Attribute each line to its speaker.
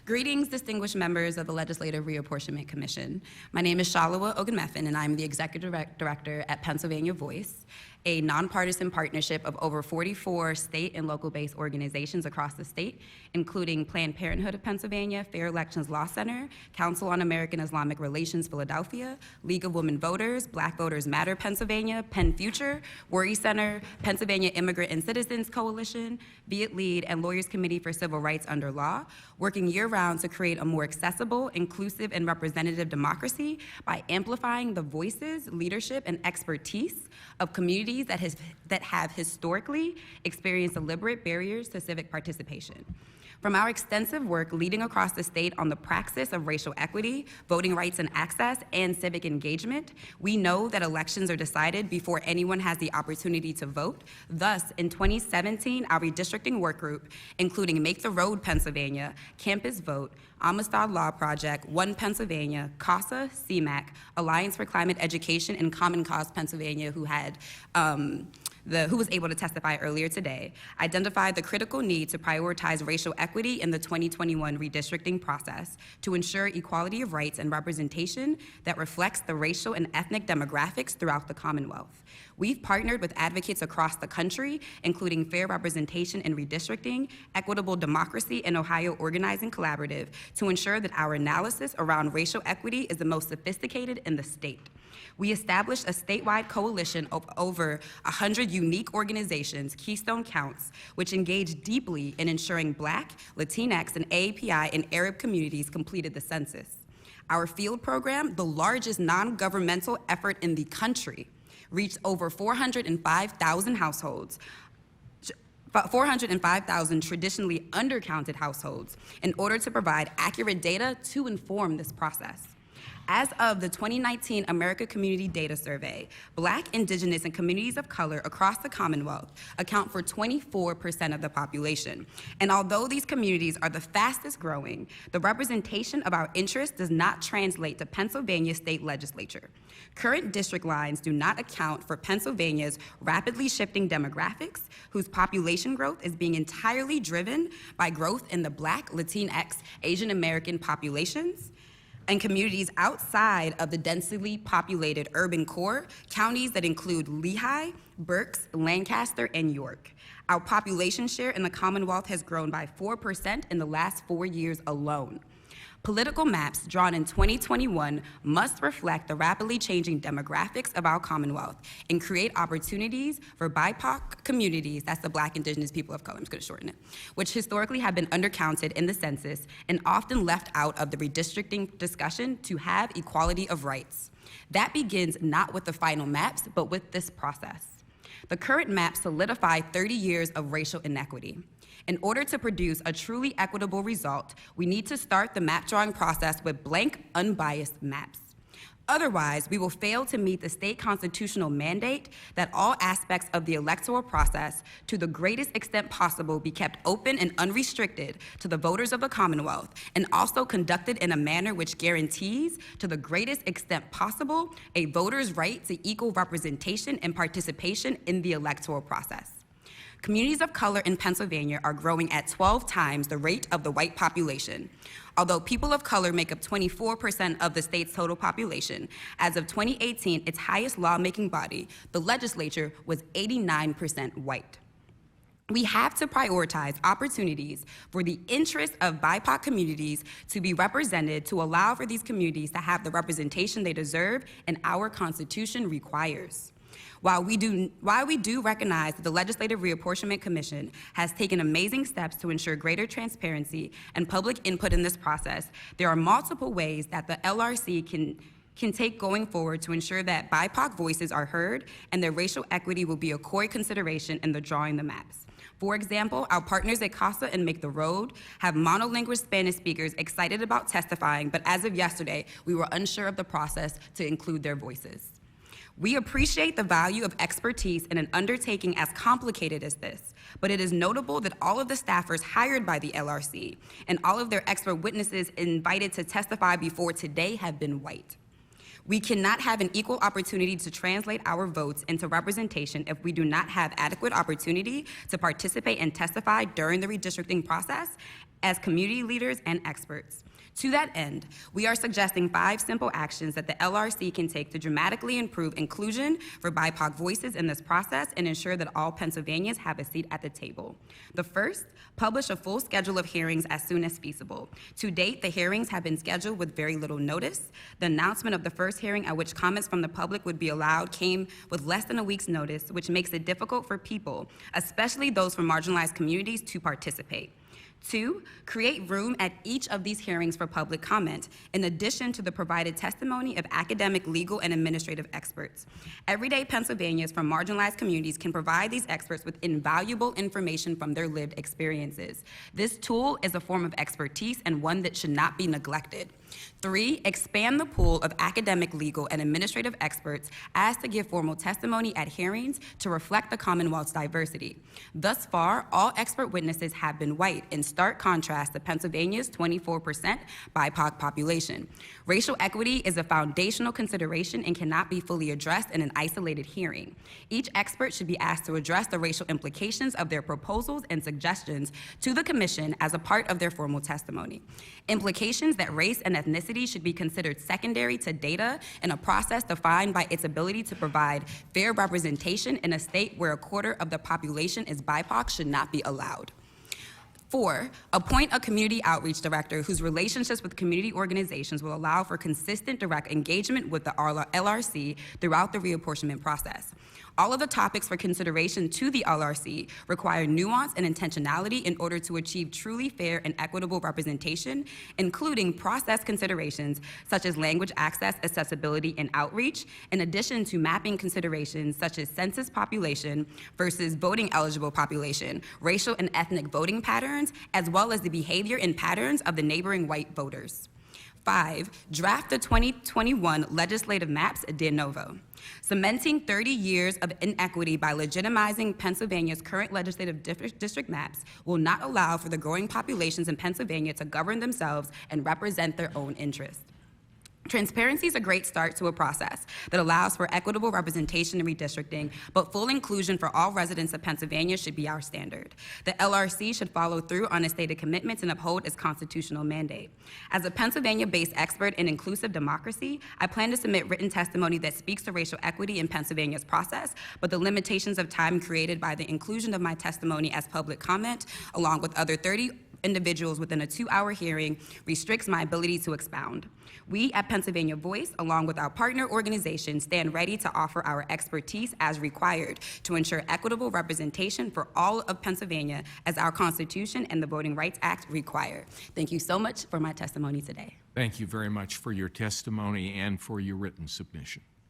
Speaker 1: Greetings, distinguished members of the Legislative Reapportionment Commission. My name is Salewa Ogunmefun, and I'm the Executive Director at Pennsylvania Voice, a nonpartisan partnership of over 44 state and local-based organizations across the state, including Planned Parenthood of Pennsylvania, Fair Elections Law Center, Council on American Islamic Relations Philadelphia, League of Women Voters, Black Voters Matter Pennsylvania, Penn Future, Worry Center, Pennsylvania Immigrant and Citizens Coalition, Viet Lead, and Lawyers Committee for Civil Rights Under Law, working year-round to create a more accessible, inclusive, and representative democracy by amplifying the voices, leadership, and expertise of communities that have historically experienced deliberate barriers to civic participation. From our extensive work leading across the state on the praxis of racial equity, voting rights and access, and civic engagement, we know that elections are decided before anyone has the opportunity to vote. Thus, in 2017, our redistricting work group, including Make the Road Pennsylvania, Campus Vote, Amistad Law Project, One Pennsylvania, CASA, CMAC, Alliance for Climate Education, and Common Cause Pennsylvania, who was able to testify earlier today, identified the critical need to prioritize racial equity in the 2021 redistricting process to ensure equality of rights and representation that reflects the racial and ethnic demographics throughout the Commonwealth. We've partnered with advocates across the country, including Fair Representation in Redistricting, Equitable Democracy, and Ohio Organizing Collaborative, to ensure that our analysis around racial equity is the most sophisticated in the state. We established a statewide coalition of over 100 unique organizations, Keystone Counts, which engaged deeply in ensuring Black, Latinx, and AAPI and Arab communities completed the census. Our field program, the largest non-governmental effort in the country, reached over 405,000 households, 405,000 traditionally undercounted households, in order to provide accurate data to inform this process. As of the 2019 America Community Data Survey, Black, Indigenous, and communities of color across the Commonwealth account for 24% of the population. And although these communities are the fastest growing, the representation of our interests does not translate to Pennsylvania State Legislature. Current district lines do not account for Pennsylvania's rapidly shifting demographics, whose population growth is being entirely driven by growth in the Black, Latinx, Asian American populations, and communities outside of the densely populated urban core, counties that include Lehigh, Berks, Lancaster, and York. Our population share in the Commonwealth has grown by 4% in the last 4 years alone. Political maps drawn in 2021 must reflect the rapidly changing demographics of our Commonwealth and create opportunities for BIPOC communities, that's the Black, Indigenous, people of color, I'm just gonna shorten it, which historically have been undercounted in the census and often left out of the redistricting discussion to have equality of rights. That begins not with the final maps, but with this process. The current maps solidify 30 years of racial inequity. In order to produce a truly equitable result, we need to start the map drawing process with blank, unbiased maps. Otherwise, we will fail to meet the state constitutional mandate that all aspects of the electoral process, to the greatest extent possible, be kept open and unrestricted to the voters of the Commonwealth, and also conducted in a manner which guarantees, to the greatest extent possible, a voter's right to equal representation and participation in the electoral process. Communities of color in Pennsylvania are growing at 12 times the rate of the white population. Although people of color make up 24% of the state's total population, as of 2018, its highest lawmaking body, the legislature, was 89% white. We have to prioritize opportunities for the interests of BIPOC communities to be represented, to allow for these communities to have the representation they deserve and our Constitution requires. While we do recognize that the Legislative Reapportionment Commission has taken amazing steps to ensure greater transparency and public input in this process, there are multiple ways that the LRC can take going forward to ensure that BIPOC voices are heard and that racial equity will be a core consideration in the drawing the maps. For example, our partners at CASA and Make the Road have monolingual Spanish speakers excited about testifying, but as of yesterday, we were unsure of the process to include their voices. We appreciate the value of expertise in an undertaking as complicated as this, but it is notable that all of the staffers hired by the LRC and all of their expert witnesses invited to testify before today have been white. We cannot have an equal opportunity to translate our votes into representation if we do not have adequate opportunity to participate and testify during the redistricting process, as community leaders and experts. To that end, we are suggesting 5 simple actions that the LRC can take to dramatically improve inclusion for BIPOC voices in this process and ensure that all Pennsylvanians have a seat at the table. The first, publish a full schedule of hearings as soon as feasible. To date, the hearings have been scheduled with very little notice. The announcement of the first hearing at which comments from the public would be allowed came with less than a week's notice, which makes it difficult for people, especially those from marginalized communities, to participate. 2, create room at each of these hearings for public comment, in addition to the provided testimony of academic, legal, and administrative experts. Everyday Pennsylvanians from marginalized communities can provide these experts with invaluable information from their lived experiences. This tool is a form of expertise and one that should not be neglected. 3, expand the pool of academic, legal, and administrative experts as to give formal testimony at hearings to reflect the Commonwealth's diversity. Thus far, all expert witnesses have been white, in stark contrast to Pennsylvania's 24% BIPOC population. Racial equity is a foundational consideration and cannot be fully addressed in an isolated hearing. Each expert should be asked to address the racial implications of their proposals and suggestions to the Commission as a part of their formal testimony. Implications that race and ethnicity should be considered secondary to data in a process defined by its ability to provide fair representation in a state where a quarter of the population is BIPOC should not be allowed. 4, appoint a community outreach director whose relationships with community organizations will allow for consistent direct engagement with the LRC throughout the reapportionment process. All of the topics for consideration to the LRC require nuance and intentionality in order to achieve truly fair and equitable representation, including process considerations such as language access, accessibility, and outreach, in addition to mapping considerations such as census population versus voting eligible population, racial and ethnic voting patterns, as well as the behavior and patterns of the neighboring white voters. 5, draft the 2021 legislative maps de novo. Cementing 30 years of inequity by legitimizing Pennsylvania's current legislative district maps will not allow for the growing populations in Pennsylvania to govern themselves and represent their own interests. Transparency is a great start to a process that allows for equitable representation and redistricting, but full inclusion for all residents of Pennsylvania should be our standard. The LRC should follow through on its stated commitments and uphold its constitutional mandate. As a Pennsylvania-based expert in inclusive democracy, I plan to submit written testimony that speaks to racial equity in Pennsylvania's process, but the limitations of time created by the inclusion of my testimony as public comment, along with other 30 individuals within a 2-hour hearing, restricts my ability to expound. We at Pennsylvania Voice, along with our partner organizations, stand ready to offer our expertise as required to ensure equitable representation for all of Pennsylvania as our Constitution and the Voting Rights Act require. Thank you so much for my testimony today.
Speaker 2: Thank you very much for your testimony and for your written submission.